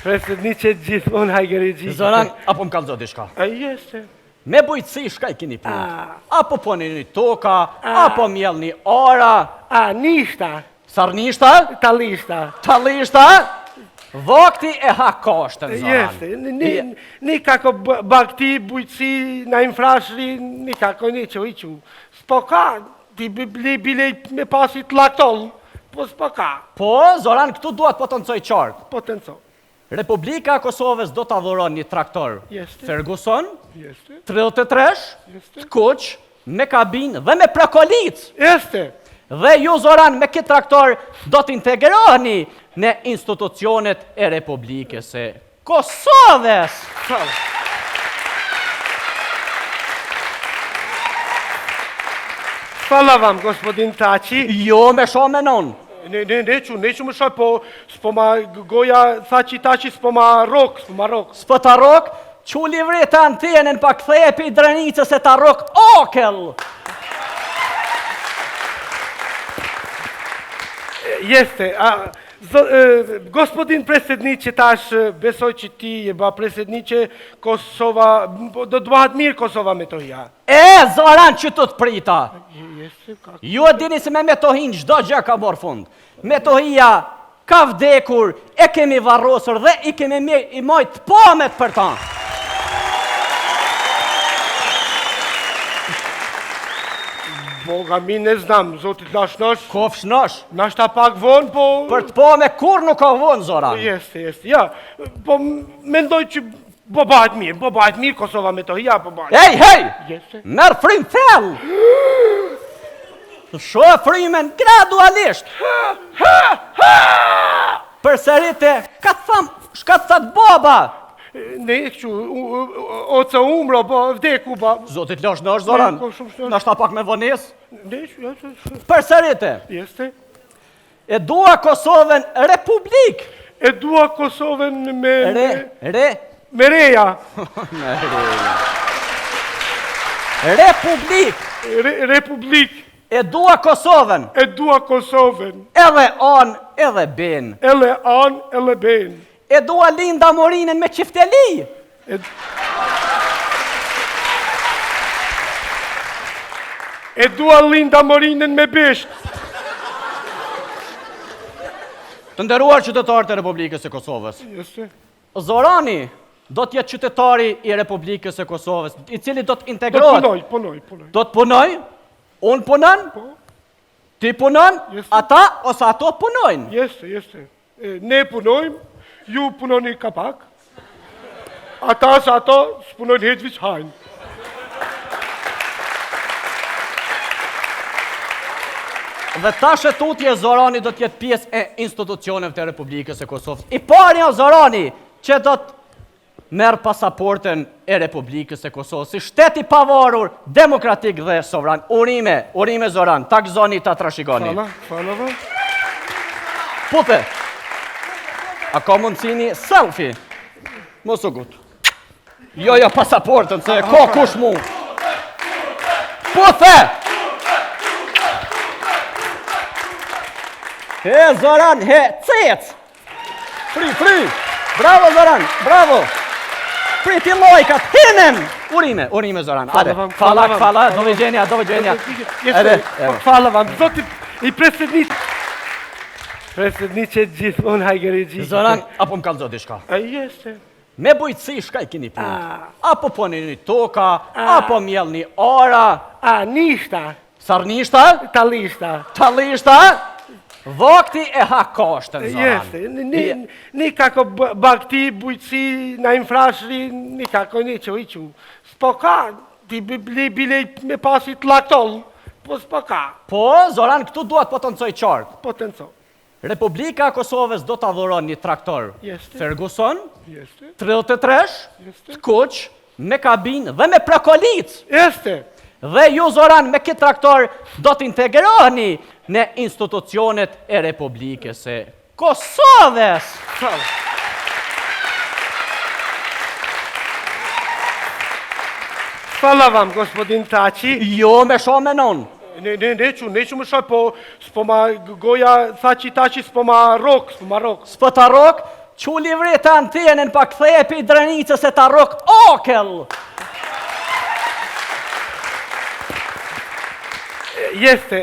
Predsjedniče, gjithmonë hajgërigji. Zoran, apo më kalzo diçka? Jeste. Me bujtësi shka i kini punë. Apo poni një toka, apo mjell një ora. Nishta. Sarnishta? Talishta. Vakti e hakashtën, Zoran. Jeste. Nikako bakti, bujtësi, na infrashri, nikako niqo. S'po ka, ti bile me pasit laktoll, po s'po ka. Po, Zoran, këtu duat potencoj qartë. Potencoj. Republika e Kosovës do të adhuron një traktor Ferguson, 33, të kuq, me kabin dhe me prakolic. Dhe ju, Zoran, me këtë traktor do të integroheni në institucionet e Republikës e Kosovës. Hvala vam, gospodin Taci. Jo, me shumë menon. Neću më shoj, po s'po ma goja Taci, s'po ma rok. S'po ta rok, që livrita në tjenën pa këtheje pi drenicës e ta rok okel. Jeste, gospodin predsjedniče, tash besoj që ti je ba predsjedniče Kosova, do të bëhat mirë Kosova me tohja. Zoran, që të prita. Ju e dini se me metohin gjdo gjë ka borë fund. Metohia ka vdekur, e kemi varrosur dhe i kemi i mojt pomet për ta. Boga mi ne znam, zotit nash. Kofsh nash? Nash ta pak vonë, po... Për të pome kur nuk ka vonë, Zoran. Jeste, ja. Po mendoj që po bëhet mirë Kosova me tohja, po bëhet. Hej! Merë frim thellë! Sho e frimen gradualisht! Përsërite, ka të thamë, shka të thatë baba! Ne që, oca umro, po vdeku, ba... Zotit lash nash, Zoran, nashta pak me vones? Ne që, Përsërite! Jeste. E dua Kosovën republik! E dua Kosovën me... Me reja! Republik! Republik! E dua Kosovën! Edhe anë, edhe ben! E dua Linda Morinën me qifteli! E dua Linda Morinën me besht! Të nderuar qytetarët e Republikës e Kosovës. Zorani do të jetë qytetari i Republikës e Kosovës, i cili do të integrohet. Punoj. Do të punoj? Unë punon? Ti punon? Ata ose ato punojnë? Jeste. Ne punojmë, ju punoni kapak. Ata ose ato s'punojnë heqviq hajnë. Dhe ta shetutje Zorani do të jetë pjesë e institucioneve të Republikës e Kosovës. I pari o Zorani që do të merë pasaportën e Republikës e Kosovës, si shteti pavarur, demokratik dhe sovran. Urime Zoran, ta gëzoni, ta trashigoni. Fala. Pute, a ka mundësini selfie? Mos u gut. Jo, pasaportën, se ka kush mu. Pute! He, Zoran, cec! Fri! Bravo, Zoran, bravo! Priti lojkat, hinem! Urime, Zoran. Fala, dove gjenja. Fala vam, zotit i predsjedniče gjithmonë hajgërigji. Zoran, apo më kalzo diçka? Jeste. Me bujtësi shka i kini punë. Apo poni një toka, apo mjell një ora. Nishta. Sarnishta? Talishta? Vakti e hakashtën, Zoran. Jeste, nikako bakti, bujtësi, na infrashri, nikako niqo. S'po ka, ti bile me pasit laktoll, po s'po ka. Po, Zoran, këtu duat potencoj qartë. Potencoj. Republika e Kosovës do të adhuron një traktor Ferguson, 33, të kuq, me kabin dhe me prakolic. Dhe ju, Zoran, me këtë traktor do të integroheni në institucionet e Republikës e Kosovës. Hvala vam, gospodin Taci. Jo, me shumë menon. Neću më shoj, po s'po ma goja Taci, s'po ma rok. S'po ta rok, Qu livrita në tjenën pa këtheje pi drenicës e ta rok okel. Jeste,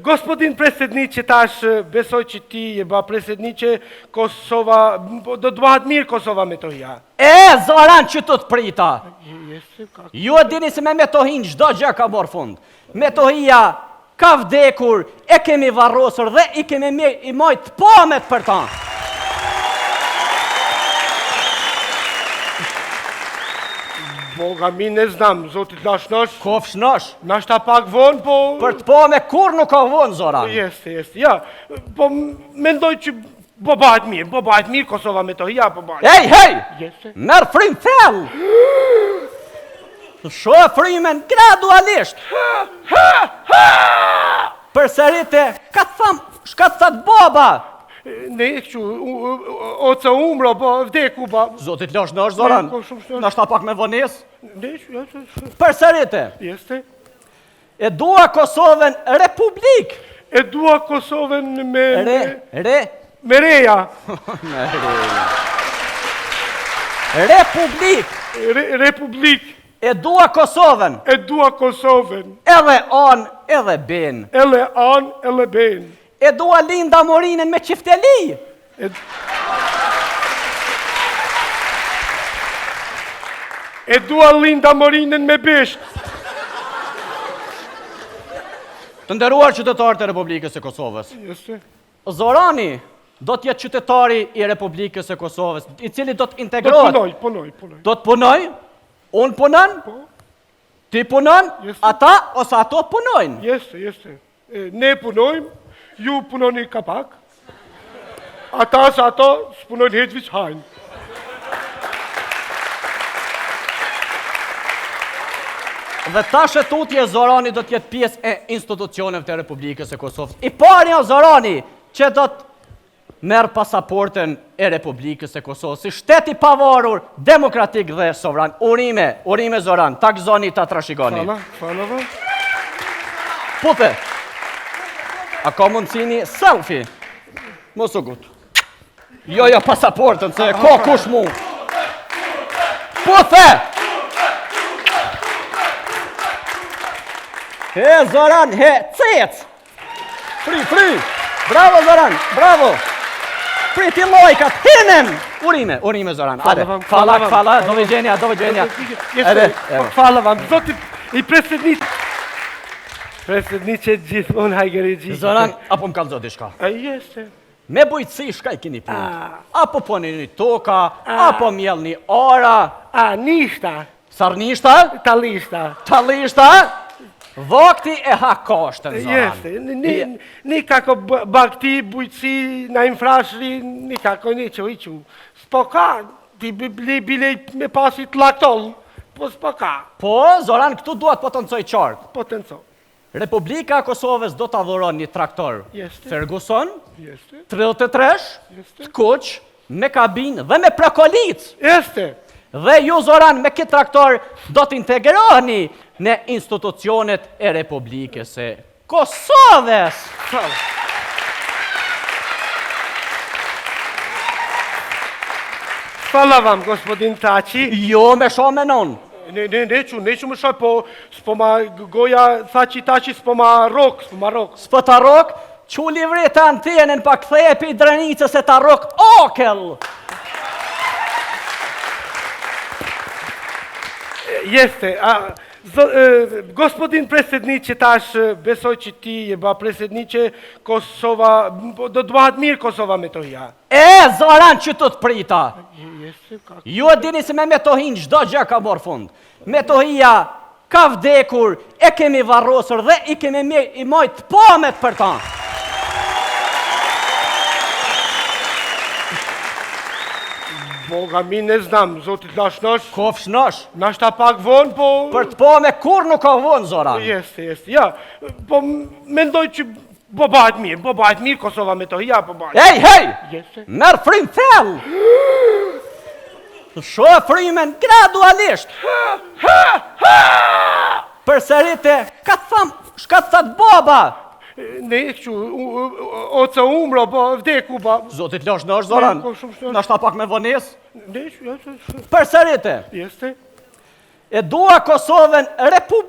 gospodin predsjedniče, tash besoj që ti je ba predsjedniče Kosova, do të bëhat mirë Kosova Metohia. Zoran që të prita. Jeste, kako? Ju e dini se me Metohin çdo gjë ka bërë fund. Metohia ka vdekur, e kemi varrosur dhe i kemi i mojt pomet për ta. Boga mi ne znam, zotit nash nosh. Kofsh nosh. Nash ta pak vonë, po... Për të pome kur nuk ka vonë, Zoran. Jeste, ja. Po mendoj që po bëhet mirë Kosova Metohia, po bëhet. Hej! Jeste. Merë frim thell! Shoh frimen gradualisht. Përsërite, ka të thamë, shka të thatë baba. Ne e këqu, oca umro, po vdeku, ba. Zotit lash në është, Zoran. Nashta pak me vones. Ne e këqu, Përsërite. Jeste. E dua Kosovën republik. E dua Kosovën me... Me reja. Republik. Republik. E dua Kosovën. E dua Kosovën. Edhe an, edhe ben. Edhe an, edhe ben. E dua Linda Morinën me qifteli. E dua Linda Morinën me besht. Të nderuar qytetarët e Republikës e Kosovës. Jeste. Zorani do të jetë qytetari i Republikës e Kosovës, i cili do të integrohet. Punoj. Do të punoj? Unë punon? Ti punon? Ata ose ato punojnë? Jeste. Ne punojmë, ju punoni kapak. Ata se ato s'punojnë heqviq hajnë. Dhe tash e tutje Zorani do të jetë pjesë e institucioneve të Republikës e Kosovës. I pari o Zorani që do të merë pasaportën e Republikës e Kosovës, si shteti pavarur, demokratik dhe sovran. Urime Zoran, ta gëzoni, ta trashigoni. Fala. Pute, a ka mundësini selfie? Mos u gut. Jo, pasaportën, se ka kush mu. Pute! He, Zoran, cec! Fri! Bravo, Zoran, bravo! Priti lojkat, hinem! Urime, Zoran. Ade, fala, doviđenja. Hvala vam, zotit i predsjedniče gjithmon hajgeri gjithë. Zoran, apo më kalzo dishka? Jeste. Me bujtësi, shka i kini punë? Apo poni një toka, apo mjell një ora? Nishta. Sarnishta? Talishta? Vakti e ha kashtën, Zoran. Jeste, nikako bakti, bujtësi, na infrashri, nikako niqo. S'po ka, ti bile me pasit laktol, po s'po ka. Po, Zoran, këtu duat po të nëcoj qartë. Po të nëcoj. Republika e Kosovës do të adhuron një traktor Ferguson, 33, të kuq, me kabin dhe me prekolic. Jeste. Dhe ju, Zoran, me këtë traktor do të integrohni në institucionet e Republikës e Kosovës. Hvala vam, gospodin Taci. Jo, me sho menon. Neću më shoj, po s'po ma goja Taci, s'po ma rok. S'po ta rok, qu livrita në tjenën pa këtheje pi drenicës e ta rok okel. Jeste, gospodin predsjedniče, tash besoj që ti je ba predsjedniče Kosova, do të bëhat mirë Kosova Metohia. Zoran që të prita. Ju e dini se me Metohin çdo gjë ka bërë fund. Metohia ka vdekur, e kemi varrosur dhe i kemi i mojt pomet për ta. Boga mi ne znam, zotit nash nosh. Kofsh nosh. Nash ta pak vonë, po... Për të pome kur nuk ka vonë, Zoran. Jeste, ja. Po mendoj që po bëhet mirë Kosova Metohia, po bëhet. Hej! Merë frim thell! Shoh frimen gradualisht. Përsërite, ka të thamë, shka të thatë baba. Ne kështu, o të umro, po vdeku, ba. Zotit lash në është, Zoran? Në është ta pak me vones? Përsërite. Jeste. E dua Kosovën Republikën